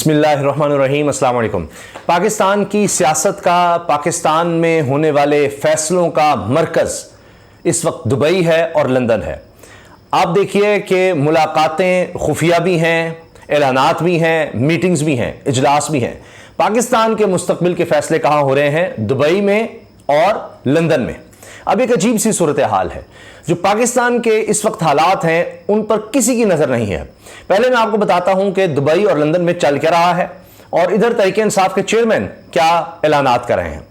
बिस्मिल्लाहिर्रहमानिर्रहीम, अस्सलाम वालेकुम। पाकिस्तान की सियासत का, पाकिस्तान में होने वाले फैसलों का मरकज़ इस वक्त दुबई है और लंदन है। आप देखिए कि मुलाकातें खुफिया भी हैं, ऐलानात भी हैं, मीटिंग्स भी हैं, इजलास भी हैं। पाकिस्तान के मुस्तकबिल के फैसले कहाँ हो रहे हैं? दुबई में और लंदन में। अब एक अजीब सी सूरत हाल है। जो पाकिस्तान के इस वक्त हालात हैं उन पर किसी की नजर नहीं है। पहले मैं आपको बताता हूं कि दुबई और लंदन में चल क्या रहा है और इधर तहरीक इंसाफ के चेयरमैन क्या ऐलानात कर रहे हैं।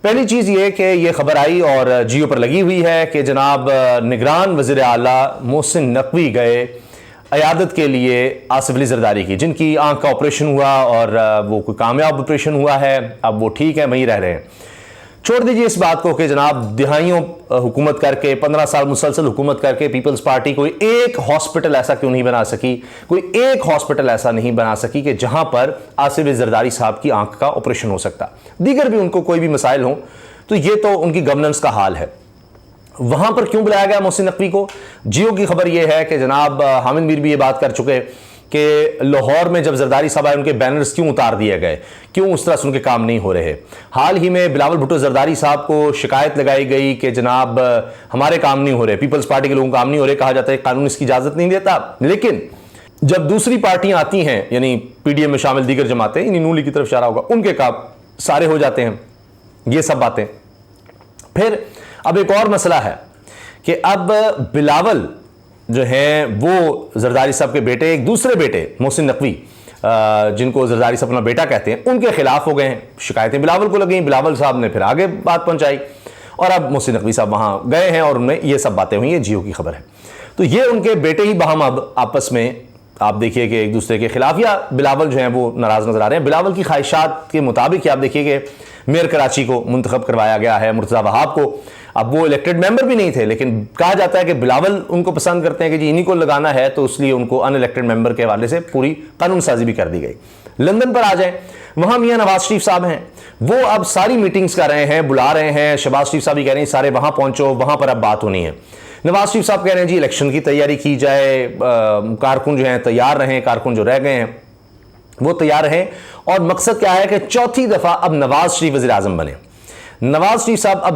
पहली चीज ये कि ये खबर आई और जियो पर लगी हुई है कि जनाब निगरान वज़ीर आला मोहसिन नकवी गए अयादत के लिए आसिफ अली जरदारी की, जिनकी आंख का ऑपरेशन हुआ और वो कोई कामयाब ऑपरेशन हुआ है। अब वो ठीक है, वहीं रह रहे हैं। छोड़ दीजिए इस बात को कि जनाब दिहाइयों हुकूमत करके, 15 साल मुसलसल हुकूमत करके पीपल्स पार्टी कोई एक हॉस्पिटल ऐसा क्यों नहीं बना सकी, कोई एक हॉस्पिटल ऐसा नहीं बना सकी कि जहां पर आसिफ जरदारी साहब की आंख का ऑपरेशन हो सकता। दीगर भी उनको कोई भी मसाइल हो, तो ये तो उनकी गवर्नेंस का हाल है। वहां पर क्यों बुलाया गया मोहसिन नकवी को? जियो की खबर यह है कि जनाब हामिद मीर भी ये बात कर चुके कि लाहौर में जब जरदारी साहब आए उनके बैनर्स क्यों उतार दिए गए, क्यों उस तरह से उनके काम नहीं हो रहे। हाल ही में बिलावल भुट्टो जरदारी साहब को शिकायत लगाई गई कि जनाब हमारे काम नहीं हो रहे, पीपल्स पार्टी के लोगों काम नहीं हो रहे। कहा जाता है कानून इसकी इजाजत नहीं देता। लेकिन जब दूसरी पार्टियां आती हैं, यानी पीडीएम में शामिल दीगर जमातें, यानी नून लीग की तरफ इशारा होगा, उनके काम सारे हो जाते हैं। ये सब बातें। फिर अब एक और मसला है कि अब बिलावल जो हैं वो जरदारी साहब के बेटे, एक दूसरे बेटे मोहसिन नकवी, जिनको जरदारी साहब अपना बेटा कहते हैं, उनके खिलाफ हो गए हैं। शिकायतें बिलावल को लगी, बिलावल साहब ने फिर आगे बात पहुंचाई और अब मोहसिन नकवी साहब वहां गए हैं और उनमें ये सब बातें हुई। ये जियो की खबर है। तो ये उनके बेटे ही बहम अब आपस में आप देखिए कि एक दूसरे के खिलाफ, या बिलावल जो है वो नाराज नजर आ रहे हैं। बिलावल की ख्वाहिशात के मुताबिक आप देखिए कि मेयर कराची को मुंतखब करवाया गया है, मुर्तज़ा वहाब को। अब वो इलेक्टेड मेंबर भी नहीं थे, लेकिन कहा जाता है कि बिलावल उनको पसंद करते हैं कि जी इन्हीं को लगाना है, तो इसलिए उनको अनइलेक्टेड मेंबर के हवाले से पूरी कानून साजी भी कर दी गई। लंदन पर आ जाए, वहां मियां नवाज शरीफ साहब हैं, वो अब सारी मीटिंग्स कर रहे हैं, बुला रहे हैं। शहबाज शरीफ साहब भी कह रहे हैं सारे वहां पहुंचो, वहां पर अब बात होनी है। नवाज शरीफ साहब कह रहे हैं जी इलेक्शन की तैयारी की जाए, कारकुन जो हैं तैयार रहें, कारकुन जो रह गए हैं वो तैयार रहें। और मकसद क्या है कि चौथी दफा अब नवाज शरीफ वज़ीर आज़म बने। नवाज शरीफ साहब अब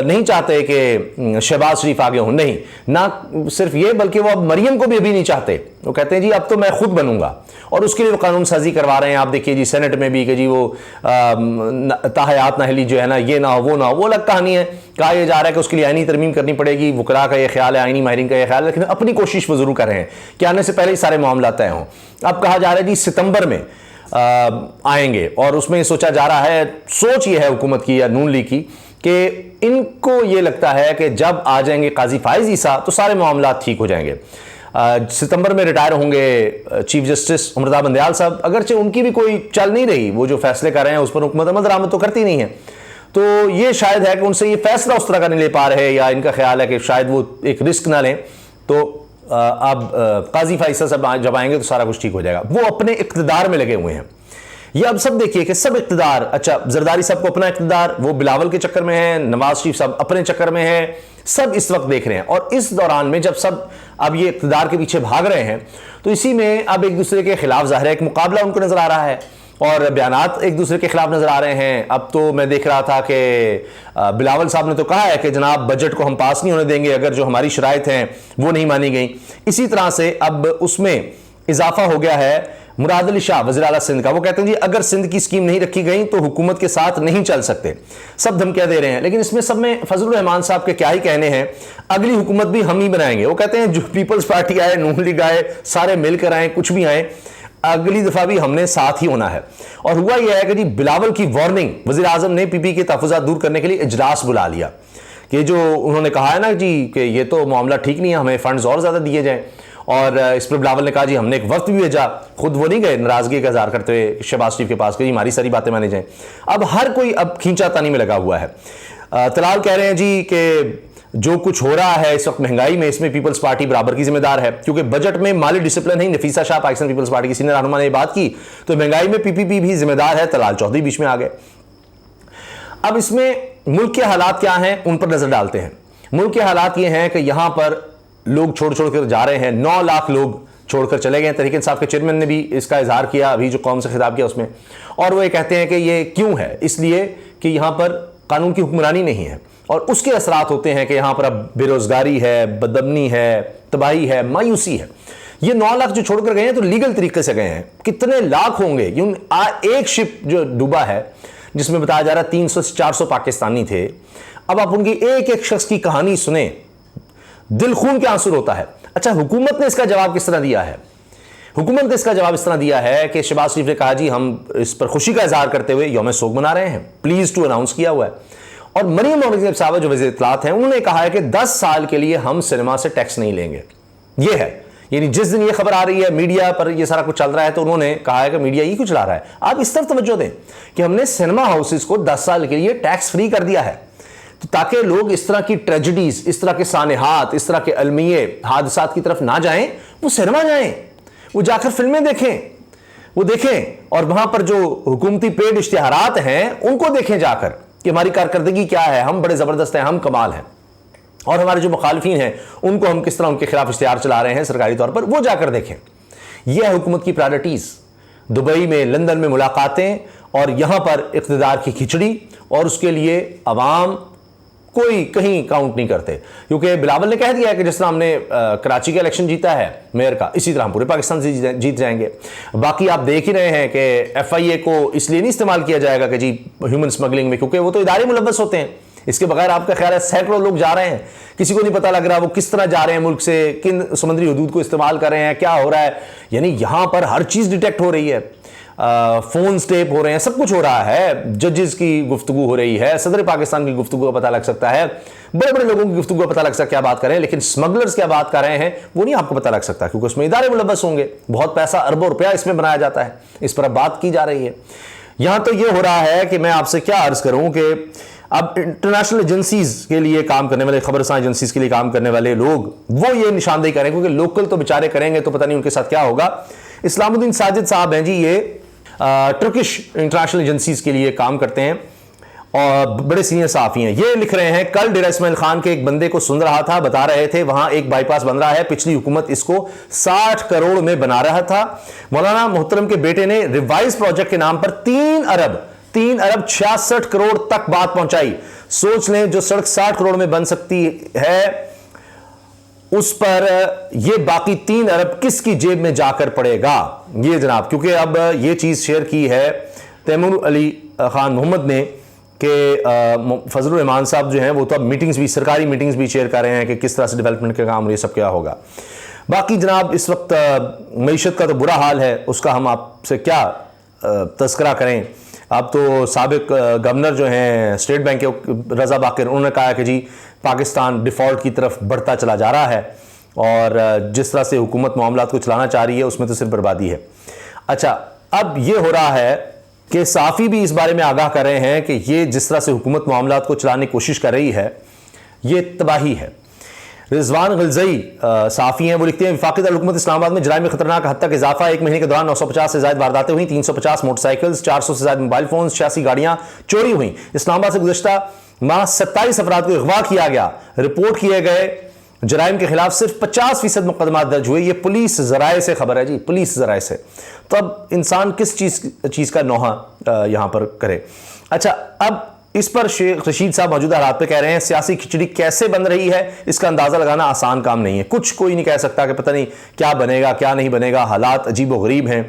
नहीं चाहते कि शहबाज शरीफ आगे हो, नहीं ना सिर्फ ये, बल्कि वो अब मरियम को भी अभी नहीं चाहते। वो कहते हैं जी अब तो मैं खुद बनूंगा, और उसके लिए वो कानून साजी करवा रहे हैं। आप देखिए जी सेनेट में भी कि जी वो ताहयात नाहली जो है ना, ये ना हो वो ना हो, वो अलग कहानी है। कहा यह जा रहा है कि उसके लिए आईनी तरमीम करनी पड़ेगी। वकला का ये ख्याल है, आईनी माहिरीन का ये ख्याल है, लेकिन अपनी कोशिश वो जरूर कर रहे हैं कि आने से पहले ही सारे मामला तय हों। अब कहा जा रहा है जी सितंबर में आएंगे, और उसमें सोचा जा रहा है, सोच ये है हुकूमत की या नून लीग की, कि इनको ये लगता है कि जब आ जाएंगे काजी फाइज ईसा तो सारे मामला ठीक हो जाएंगे। सितंबर में रिटायर होंगे चीफ जस्टिस उमरदा बंदयाल साहब। अगरचे उनकी भी कोई चल नहीं रही, वो जो फैसले कर रहे हैं उस पर हुकूमत अमल दरामद तो करती नहीं है, तो ये शायद है कि उनसे ये फैसला उस तरह का नहीं ले पा रहे, या इनका ख्याल है कि शायद वो एक रिस्क ना लें। तो अब काजी फाइसा साहब जब आएंगे तो सारा कुछ ठीक हो जाएगा। वो अपने इक़्तिदार में लगे हुए हैं। ये अब सब देखिए कि सब इक़्तिदार, अच्छा जरदारी साहब को अपना इक़्तिदार, वो बिलावल के चक्कर में है, नवाज शरीफ साहब अपने चक्कर में है, सब इस वक्त देख रहे हैं। और इस दौरान में जब सब अब ये इक़्तिदार के पीछे भाग रहे हैं, तो इसी में अब एक दूसरे के खिलाफ ज़ाहिर है एक मुकाबला उनको नजर आ रहा है और बयानात एक दूसरे के खिलाफ नजर आ रहे हैं। अब तो मैं देख रहा था कि बिलावल साहब ने तो कहा है कि जनाब बजट को हम पास नहीं होने देंगे अगर जो हमारी शराइत हैं वो नहीं मानी गई। इसी तरह से अब उसमें इजाफा हो गया है मुराद अली शाह वज़ीर आला सिंध का। वो कहते हैं जी अगर सिंध की स्कीम नहीं रखी गई तो हुकूमत के साथ नहीं चल सकते। सब धमकियां दे रहे हैं, लेकिन इसमें सब में फजलुर रहमान साहब के क्या ही कहने हैं। अगली हुकूमत भी हम ही बनाएंगे। वो कहते हैं जो पीपल्स पार्टी आए, नून लीग आए, सारे मिलकर आए, कुछ भी आए, अगली दफा भी हमने साथ ही होना है। और हुआ यह है कि जी बिलावल की वार्निंग, वज़ीर आज़म ने पीपी के तहफ़्फ़ुज़ात दूर करने के लिए इजलास बुला लिया कि जो उन्होंने कहा है ना जी कि ये तो मामला ठीक नहीं है, हमें फंड्स और ज़्यादा दिए जाएँ। और इस पर बिलावल ने कहा जी हमने एक वक्त भी भेजा, खुद वो नहीं गए नाराजगी का इज़हार करते हुए शहबाज शरीफ के पास कि हमारी सारी बातें मानी जाएं। अब हर कोई अब खींचातानी में लगा हुआ है। तलाल कह रहे हैं जी कि जो कुछ हो रहा है इस वक्त महंगाई में, इसमें पीपल्स पार्टी बराबर की जिम्मेदार है, क्योंकि बजट में माली डिसिप्लिन नहीं। नफीसा शाह पाकिस्तान पीपल्स पार्टी की सीनियर रहनुमा ने यह बात की, तो महंगाई में पीपीपी भी जिम्मेदार है। तलाल चौधरी बीच में आ गए। अब इसमें मुल्क के हालात क्या हैं उन पर नजर डालते हैं। मुल्क के हालात ये हैं कि यहां पर लोग छोड़ छोड़ कर जा रहे हैं। 9 लाख लोग छोड़कर चले गए। तहरीक इंसाफ के चेयरमैन ने भी इसका इजहार किया अभी जो कौम से खिताब किया उसमें, और वो ये कहते हैं कि ये क्यों है, इसलिए कि यहाँ पर कानून की हुक्मरानी नहीं है और उसके असरात होते हैं कि यहाँ पर अब बेरोजगारी है, बदअमनी है, तबाही है, मायूसी है। ये 9 लाख जो छोड़कर गए हैं तो लीगल तरीके से गए हैं। कितने लाख होंगे? एक शिप जो डूबा है जिसमें बताया जा रहा है 300 से 400 पाकिस्तानी थे। अब आप उनकी एक एक शख्स की कहानी सुने, दिल खून के आंसू होता है। अच्छा, हुकूमत ने इसका जवाब किस तरह दिया है? हुकूमत ने इसका जवाब इस तरह दिया है कि शहबाज शरीफ ने कहा जी हम इस पर खुशी का इजहार करते हुए यौम सोग मना रहे हैं, प्लीज टू अनाउंस किया हुआ है। और मरियम औरंगजेब साहब जो वज़ीर इत्तलात हैं उन्होंने कहा है कि 10 साल के लिए हम सिनेमा से टैक्स नहीं लेंगे। यह है, यानी जिस दिन ये खबर आ रही है मीडिया पर ये सारा कुछ चल रहा है तो उन्होंने कहा है कि मीडिया ही कुछ ला रहा है। आप इस तरफ तवज्जो दें कि हमने सिनेमा हाउसेस को 10 साल के लिए टैक्स फ्री कर दिया है, तो ताकि लोग इस तरह की ट्रेजेडीज, इस तरह के सानेहात, इस तरह के अलमिये हादसात की तरफ ना जाएं, वो सिनेमा जाएं, वो जाकर फिल्में देखें, वो देखें और वहां पर जो हुकूमती पेड इश्तिहारात हैं उनको देखें जाकर कि हमारी कारकर्दगी क्या है, हम बड़े जबरदस्त हैं, हम कमाल हैं। और हमारे जो मुखालिफिन हैं उनको हम किस तरह उनके खिलाफ इश्तिहार चला रहे हैं सरकारी तौर पर, वो जाकर देखें। यह है हुकूमत की प्रायोरिटीज। दुबई में, लंदन में मुलाकातें और यहां पर इक़्तिदार की खिचड़ी, और उसके लिए अवाम कोई कहीं काउंट नहीं करते, क्योंकि बिलावल ने कह दिया है कि जिस तरह हमने कराची का इलेक्शन जीता है मेयर का, इसी तरह हम पूरे पाकिस्तान से जीत जाएंगे। बाकी आप देख ही रहे हैं कि FIA को इसलिए नहीं इस्तेमाल किया जाएगा कि जी ह्यूमन स्मगलिंग में, क्योंकि वो तो इदारे मुलव्वस होते हैं। इसके बगैर आपका ख्याल है सैकड़ों लोग जा रहे हैं, किसी को नहीं पता लग रहा वो किस तरह जा रहे हैं मुल्क से, किन समुद्री हदूद को इस्तेमाल कर रहे हैं, क्या हो रहा है। यानी यहां पर हर चीज डिटेक्ट हो रही है, फोन स्टेप हो रहे हैं, सब कुछ हो रहा है, जजेस की गुफ्तगू हो रही है, सदर पाकिस्तान की गुफ्तगू का पता लग सकता है, बड़े बड़े लोगों की गुफ्तगू का पता लग सकता है क्या बात कर रहे हैं, लेकिन स्मगलर्स क्या बात कर रहे हैं वो नहीं आपको पता लग सकता, क्योंकि उसमें इदारे मुलव्वस होंगे, बहुत पैसा, अरबों रुपया इसमें बनाया जाता है। इस पर अब बात की जा रही है। यहां तो यह हो रहा है कि मैं आपसे क्या अर्ज करूं कि अब इंटरनेशनल एजेंसीज के लिए काम करने वाले, खबरसां एजेंसीज के लिए काम करने वाले लोग वो ये निशानदेही करें, क्योंकि लोकल तो बेचारे करेंगे तो पता नहीं उनके साथ क्या होगा। इस्लामुद्दीन साजिद साहब हैं जी, ये टर्किश इंटरनेशनल एजेंसीज के लिए काम करते हैं और बड़े सीनियर सहाफी हैं। ये लिख रहे हैं, कल डेरा इस्माइल खान के एक बंदे को सुन रहा था, बता रहे थे वहां एक बाईपास बन रहा है, पिछली हुकूमत इसको 60 करोड़ में बना रहा था। मौलाना मोहतरम के बेटे ने रिवाइज प्रोजेक्ट के नाम पर 3 अरब 66 करोड़ तक बात पहुंचाई। सोच लें, जो सड़क 60 करोड़ में बन सकती है उस पर यह बाकी 3 अरब किसकी जेब में जाकर पड़ेगा ये जनाब। क्योंकि अब यह चीज शेयर की है तैमूर अली खान मोहम्मद ने कि फजलुर रहमान साहब जो हैं वो तो अब मीटिंग्स भी, सरकारी मीटिंग्स भी शेयर कर रहे हैं कि किस तरह से डेवलपमेंट का काम और ये सब क्या होगा। बाकी जनाब इस वक्त मईशत का तो बुरा हाल है, उसका हम आपसे क्या तस्करा करें। अब तो साबिक गवर्नर जो हैं स्टेट बैंक के रजा बाकिर, उन्होंने कहा कि जी पाकिस्तान डिफ़ॉल्ट की तरफ बढ़ता चला जा रहा है और जिस तरह से हुकूमत मामलात को चलाना चाह रही है उसमें तो सिर्फ बर्बादी है। अच्छा, अब ये हो रहा है कि साफ़ी भी इस बारे में आगाह कर रहे हैं कि ये जिस तरह से हुकूमत मामलात को चलाने की कोशिश कर रही है ये तबाही है। रिजवान गलजई साफ़ी हैं, वो लिखते हैं वफाकी दारुल-हुकूमत इस्लामाबाद में जराइम में खतरनाक हद तक इजाफा, एक महीने के दौरान 950 से ज़ायद वारदातें हुई, 350 मोटरसाइकिल्स, 400 से ज़ायद मोबाइल फोन, 86 गाड़ियां चोरी हुई। इस्लामाबाद से गुज़श्ता माह 27 अफराद को अगवा किया गया। रिपोर्ट किए गए जराइम के खिलाफ सिर्फ 50% मुकदमा दर्ज हुए। ये पुलिस ज़राए से खबर है जी, पुलिस ज़राए से। तो अब इंसान किस चीज़ का नोहा यहां पर करे। अच्छा, अब इस पर शेख रशीद साहब मौजूदा हालात पे कह रहे हैं सियासी खिचड़ी कैसे बन रही है इसका अंदाजा लगाना आसान काम नहीं है। कुछ कोई नहीं कह सकता कि पता नहीं क्या बनेगा क्या नहीं बनेगा, हालात अजीब व गरीब हैं,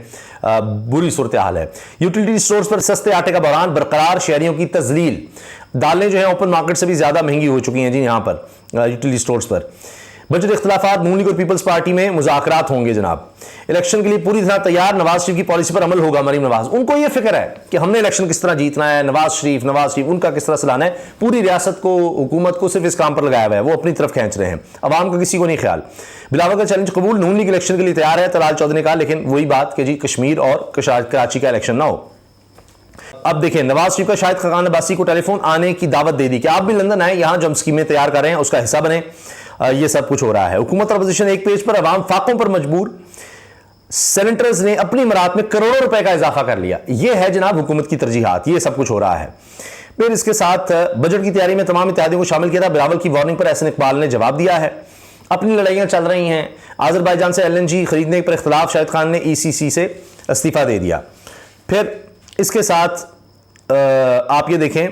बुरी सूरत हाल है। यूटिलिटी स्टोर्स पर सस्ते आटे का बहरान बरकरार, शहरियों की तजलील। दालें जो है ओपन मार्केट से भी ज्यादा महंगी हो चुकी हैं जी यहाँ पर यूटिलिटी स्टोर्स पर। बजट इख्तलाफात, नून लीग और पीपल्स पार्टी में मुज़ाकरात होंगे जनाब। इलेक्शन के लिए पूरी तरह तैयार, नवाज शरीफ की पॉलिसी पर अमल होगा। मरीम नवाज, उनको यह फिक्र है कि हमने इलेक्शन किस तरह जीतना है, नवाज शरीफ उनका किस तरह से लाना है। पूरी रियासत को, हुकूमत को सिर्फ इस काम पर लगाया हुआ है, वो अपनी तरफ खींच रहे हैं, अवाम का किसी को नहीं ख्याल। बिलावल का चैलेंज कबूल, नून लीग इलेक्शन के लिए तैयार है, तलाल चौधरी ने कहा, लेकिन वही बात कि जी कश्मीर और कराची का इलेक्शन ना हो। अब देखें, नवाज शरीफ का शाहिद खाकान अब्बासी को टेलीफोन आने की दावत दे दी कि आप भी लंदन आए, यहां जो हम स्कीमें तैयार कर रहे हैं उसका हिस्सा बने। ये सब कुछ हो रहा है। हुकूमत और अपोजिशन एक पेज पर, अवाम फाकों पर मजबूर। सेनेटर्स ने अपनी मरात में करोड़ों रुपए का इजाफा कर लिया। यह है जनाब हुकूमत की तरजीहात, ये सब कुछ हो रहा है। फिर इसके साथ बजट की तैयारी में तमाम इत्तेहादियों को शामिल किया था। बिलावल की वार्निंग पर एहसन इकबाल ने जवाब दिया है। अपनी लड़ाइयाँ चल रही हैं। आज़रबाईजान से LNG खरीदने पर इख्तलाफ, शाहिद खान ने ECC से इस्तीफ़ा दे दिया। फिर इसके साथ आप ये देखें,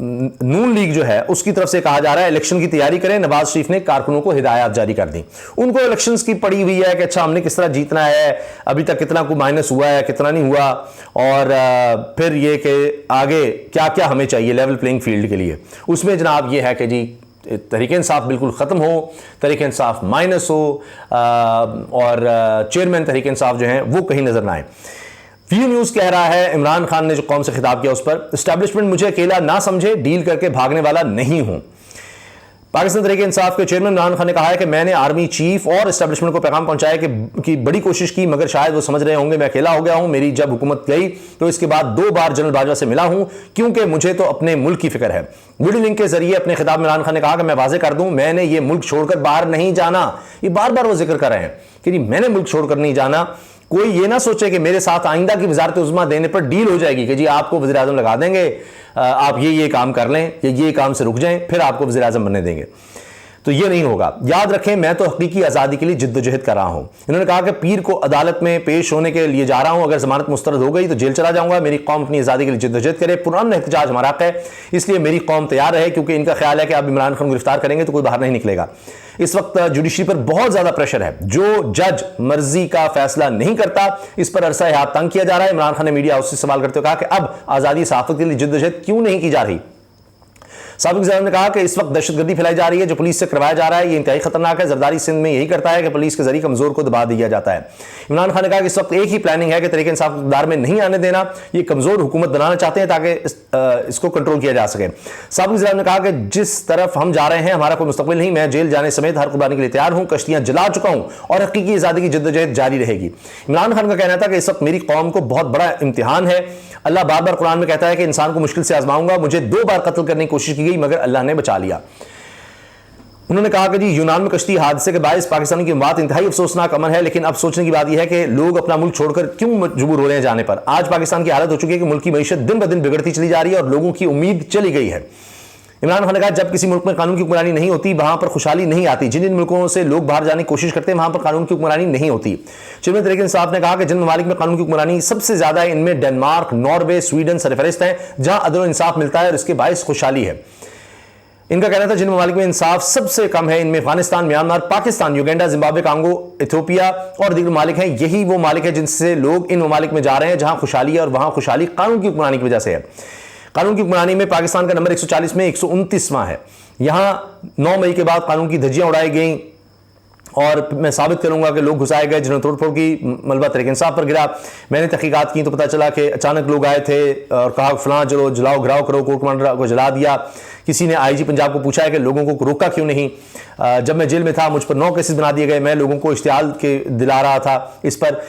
नून लीग जो है उसकी तरफ से कहा जा रहा है इलेक्शन की तैयारी करें। नवाज शरीफ ने कारकुनों को हिदायत जारी कर दी। उनको इलेक्शंस की पड़ी हुई है कि अच्छा हमने किस तरह जीतना है, अभी तक कितना को माइनस हुआ है, कितना नहीं हुआ, और फिर ये कि आगे क्या क्या हमें चाहिए लेवल प्लेइंग फील्ड के लिए। उसमें जनाब ये है कि जी तहरीक इंसाफ बिल्कुल ख़त्म हो, तहरीक इंसाफ माइनस हो, और चेयरमैन तहरीक इंसाफ जो हैं वो कहीं नज़र ना आए। व्यू न्यूज़ कह रहा है इमरान खान ने जो कौम से खिताब किया उस पर, एस्टैब्लिशमेंट मुझे अकेला ना समझे, डील करके भागने वाला नहीं हूं। पाकिस्तान तहरीक इंसाफ के चेयरमैन इमरान खान ने कहा है कि मैंने आर्मी चीफ और एस्टैब्लिशमेंट को पैगाम पहुंचाया कि बड़ी कोशिश की, मगर शायद वो समझ रहे होंगे मैं अकेला हो गया हूं। मेरी जब हुकूमत गई तो इसके बाद 2 बार जनरल बाजवा से मिला हूं, क्योंकि मुझे तो अपने मुल्क की फिक्र है। वीडियो लिंक के जरिए अपने खिताब में इमरान खान ने कहा कि मैं वाजे कर दूं, मैंने ये मुल्क छोड़कर बाहर नहीं जाना। ये बार बार वो जिक्र कर रहे हैं कि मैंने मुल्क छोड़कर नहीं जाना। कोई ये ना सोचे कि मेरे साथ आइंदा की वजारत उज़्मा देने पर डील हो जाएगी कि जी आपको वज़ीर आज़म लगा देंगे, आप ये काम कर लें, ये काम से रुक जाएं, फिर आपको वज़ीर आज़म बनने देंगे। तो ये नहीं होगा। याद रखें, मैं तो हकीकी आज़ादी के लिए जिद्दोजहद कर रहा हूं। इन्होंने कहा कि पीर को अदालत में पेश होने के लिए जा रहा हूं, अगर जमानत मुस्तरद हो गई तो जेल चला जाऊंगा। मेरी कौम अपनी आज़ादी के लिए जिद्दोजहद करे, पुराना एहतजाज हमारा हक है, इसलिए मेरी कौम तैयार है, क्योंकि इनका ख्याल है कि अब इमरान खान को गिरफ्तार करेंगे तो कोई बाहर नहीं निकलेगा। इस वक्त जुडिशरी पर बहुत ज्यादा प्रेशर है। जो जज मर्जी का फैसला नहीं करता, इस पर अरसा हाथ तंग किया जा रहा है। इमरान खान ने मीडिया हाउस से सवाल करते हुए कहा कि अब आज़ादी सहाफ़त के लिए जिद्दोजहद क्यों नहीं की जा रही। साबिक वज़ीर ने कहा कि इस वक्त दहशतगर्दी फैलाई जा रही है, जो पुलिस से करवाया जा रहा है, ये इंतहाई खतरनाक है। जरदारी सिंध में यही करता है कि पुलिस के जरिए कमजोर को दबा दिया जाता है। इमरान खान ने कहा कि इस वक्त एक ही प्लानिंग है कि तहरीक इंसाफ इक़्तिदार में नहीं आने देना। ये कमजोर हुकूमत बनाना चाहते हैं ताकि इसको कंट्रोल किया जा सके। साबिक वज़ीर ने कहा कि जिस तरफ हम जा रहे हैं हमारा कोई मुस्तकबिल नहीं, मैं जेल जाने समेत हर कुर्बानी के लिए तैयार हूं, कश्तियां जला चुका हूं और हकीकी आज़ादी की जिद्दोजहद जारी रहेगी। इमरान खान का कहना था कि इस वक्त मेरी कौम को बहुत बड़ा इम्तिहान है। अल्लाह बार बार कुरान में कहता है कि इंसान को मुश्किल से आजमाऊंगा। मुझे 2 बार कत्ल करने की कोशिश की गई, मगर अल्लाह ने बचा लिया। उन्होंने कहा कि जी यूनान में कश्ती हादसे के बायस पाकिस्तानी की मौत इंतहाई अफसोसनाक अमल है, लेकिन अब सोचने की बात यह है कि लोग अपना मुल्क छोड़कर क्यों मजबूर हो रहे हैं जाने पर। आज पाकिस्तान की हालत हो चुकी है कि मुल्क की मईशत दिन ब दिन बिगड़ती चली जा रही है और लोगों की उम्मीद चली गई है। इमरान खान ने कहा जब किसी मुल्क में कानून की हुक्मरानी नहीं होती वहां पर खुशहाली नहीं आती। जिन जिन मुल्कों से लोग बाहर जाने की कोशिश करते हैं वहां पर कानून की हुक्मरानी नहीं होती। चेयरमैन तहरीक इंसाफ ने कहा कि जिन ममालिक में कानून की हुक्मरानी सबसे ज्यादा है, इनमें डेनमार्क, नॉर्वे, स्वीडन सरफहरिस्त हैं, जहां अदल इंसाफ मिलता है और इसके बायस खुशहाली है। इनका कहना था जिन ममालिक में इंसाफ सबसे कम है, इनमें Afghanistan, Myanmar, Pakistan, Uganda, Zimbabwe, Congo, Ethiopia और दीगर ममालिक हैं। यही वो ममालिक है जिनसे लोग इन ममालिक में जा रहे हैं जहां खुशहाली है, और वहां खुशहाली कानून की हुक्मरानी की वजह से है। कानून की हुक्मरानी में पाकिस्तान का नंबर 140 में 129वां है। यहां 9 मई के बाद कानून की धज्जियां उड़ाई गई और मैं साबित करूंगा कि लोग घुसाए गए जिन्होंने तोड़फोड़ की, मलबा तहरीक इंसाफ पर गिरा। मैंने तहकीकात की तो पता चला कि अचानक लोग आए थे और कहा फलां चलो जलाओ घिराव करो, कोर्ट कमांडर को जला दिया। किसी ने IG पंजाब को पूछा है कि लोगों को रोका क्यों नहीं। जब मैं जेल में था मुझ पर 9 केसेस बना दिए गए। मैं लोगों को इश्तिहाल के दिला रहा था, इस पर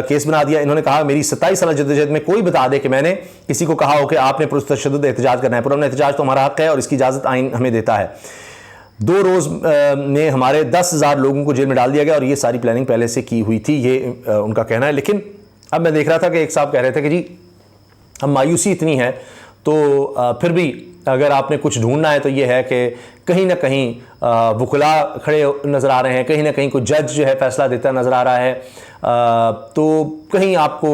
केस बना दिया। इन्होंने कहा मेरी 27 साल जद्दोजहद में कोई बता दे कि मैंने किसी को कहा हो कि आपने पुरतशद्दुद एहतजाज करना है। पुरअमन एहतजाज तो हमारा हक है और इसकी इजाज़त आइन हमें देता है। 2 रोज़ में हमारे 10,000 लोगों को जेल में डाल दिया गया और ये सारी प्लानिंग पहले से की हुई थी, ये उनका कहना है। लेकिन अब मैं देख रहा था कि एक साहब कह रहे थे कि जी हम मायूसी इतनी है तो फिर भी अगर आपने कुछ ढूंढना है तो ये है कि कहीं ना कहीं वकुला खड़े नज़र आ रहे हैं, कहीं ना कहीं कोई जज जो है फैसला देता नज़र आ रहा है, तो कहीं आपको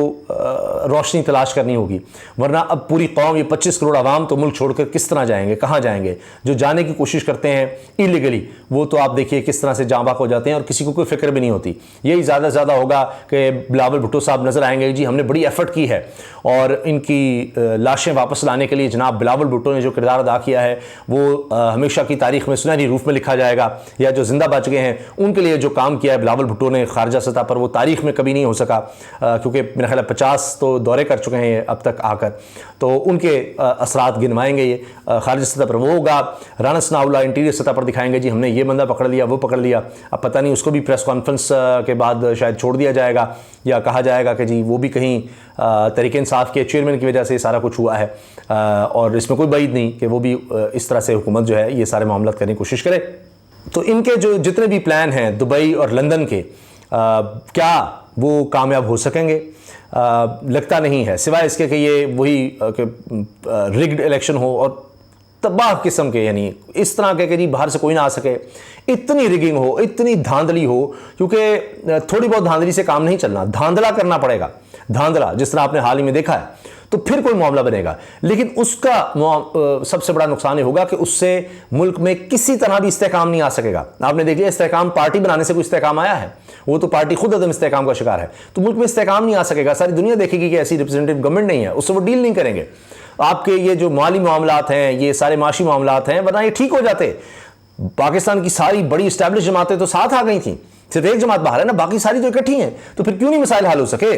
रोशनी तलाश करनी होगी। वरना अब पूरी कौम, ये 25 करोड़ आवाम तो मुल्क छोड़कर किस तरह जाएंगे, कहाँ जाएंगे। जो जाने की कोशिश करते हैं इलीगली वो तो आप देखिए किस तरह से जाँ बाक हो जाते हैं और किसी को कोई फिक्र भी नहीं होती। यही ज़्यादा से ज़्यादा होगा कि बिलावल भुट्टो साहब नज़र आएंगे, जी हमने बड़ी एफर्ट की है और इनकी लाशें वापस लाने के लिए जनाब बिलावल भुट्टो ने जो किरदार अदा किया है वो हमेशा की तारीख में सुनहरी रूप में लिखा जाएगा। या जो जिंदा बच गए हैं उनके लिए जो काम किया है बिलावल भुट्टो ने खारजा सतह पर, वो तारीख में कभी नहीं हो सका, क्योंकि मेरा ख्याल 50 तो दौरे कर चुके हैं अब तक आकर, तो उनके असरात गिनवाएंगे ये। खारजा सतह पर वो होगा, राना सनाउल्लाह इंटीरियर सतह पर दिखाएंगे जी हमने ये बंदा पकड़ लिया, वो पकड़ लिया। अब पता नहीं उसको भी प्रेस कॉन्फ्रेंस के बाद शायद छोड़ दिया जाएगा या कहा जाएगा कि जी वो भी कहीं तहरीक इंसाफ के चेयरमैन की वजह से सारा कुछ हुआ है, और इसमें कोई बात नहीं कि वो भी इस तरह से हुकूमत जो है ये सारे मामला करने की कोशिश करे। तो इनके जो जितने भी प्लान हैं दुबई और लंदन के, क्या वो कामयाब हो सकेंगे? लगता नहीं है, सिवाय इसके कि ये वही रिग्ड इलेक्शन हो। और तबाह किस्म के, यानी इस तरह के कि जी बाहर से कोई ना आ सके, इतनी रिगिंग हो, इतनी धांधली हो, क्योंकि थोड़ी बहुत धांधली से काम नहीं चलना, धांधला करना पड़ेगा, धांधला जिस तरह आपने हाल ही में देखा है, तो फिर कोई मामला बनेगा। लेकिन उसका सबसे बड़ा नुकसान ये होगा कि उससे मुल्क में किसी तरह भी इस्तेहकाम नहीं आ सकेगा। आपने देख लिया, इस्तेहकाम पार्टी बनाने से कोई इस्तेहकाम आया है? वो तो पार्टी खुद अदम इस्तेहकाम का शिकार है। तो मुल्क में इस्तेहकाम नहीं आ सकेगा। सारी दुनिया देखेगी कि ऐसी रिप्रेजेंटेटिव गवर्नमेंट नहीं है, उससे वो डील नहीं करेंगे। आपके ये जो माली मामलात हैं, ये सारे माशी मामलात हैं, वरना ये ठीक हो जाते। पाकिस्तान की सारी बड़ी इस्टेब्लिश जमातें तो साथ आ गई थी, सिर्फ एक जमात बाहर है ना, बाकी सारी तो इकट्ठी हैं। तो फिर क्यों नहीं मसाइल हल हो सके?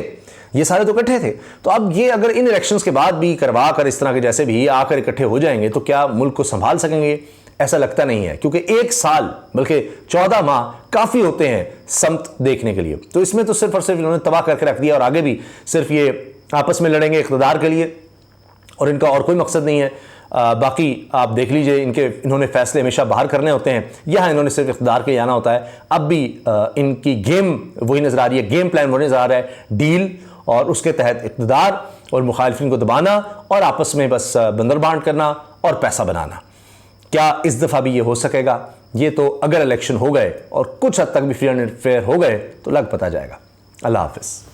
ये सारे तो इकट्ठे थे। तो अब ये अगर इन इलेक्शंस के बाद भी करवा कर इस तरह के जैसे भी आकर इकट्ठे हो जाएंगे तो क्या मुल्क को संभाल सकेंगे? ऐसा लगता नहीं है, क्योंकि 1 साल बल्कि 14 माह काफ़ी होते हैं समत देखने के लिए। तो इसमें तो सिर्फ और सिर्फ इन्होंने तबाह करके रख दिया, और आगे भी सिर्फ ये आपस में लड़ेंगे इक़्तिदार के लिए, और इनका और कोई मकसद नहीं है। बाकी आप देख लीजिए, इन्होंने फैसले हमेशा बाहर करने होते हैं, यहाँ इन्होंने सिर्फ इक़्तिदार के लिए आना होता है। अब भी इनकी गेम वही नज़र आ रही है, गेम प्लान वही नज़र आ रहा है, डील, और उसके तहत इक़्तिदार और मुखालिफिन को दबाना और आपस में बस बंदर बांट करना और पैसा बनाना। क्या इस दफ़ा भी ये हो सकेगा? ये तो अगर इलेक्शन हो गए और कुछ हद तक भी फ्री एंड फेयर हो गए तो लग पता जाएगा। अल्लाह हाफ़िज़।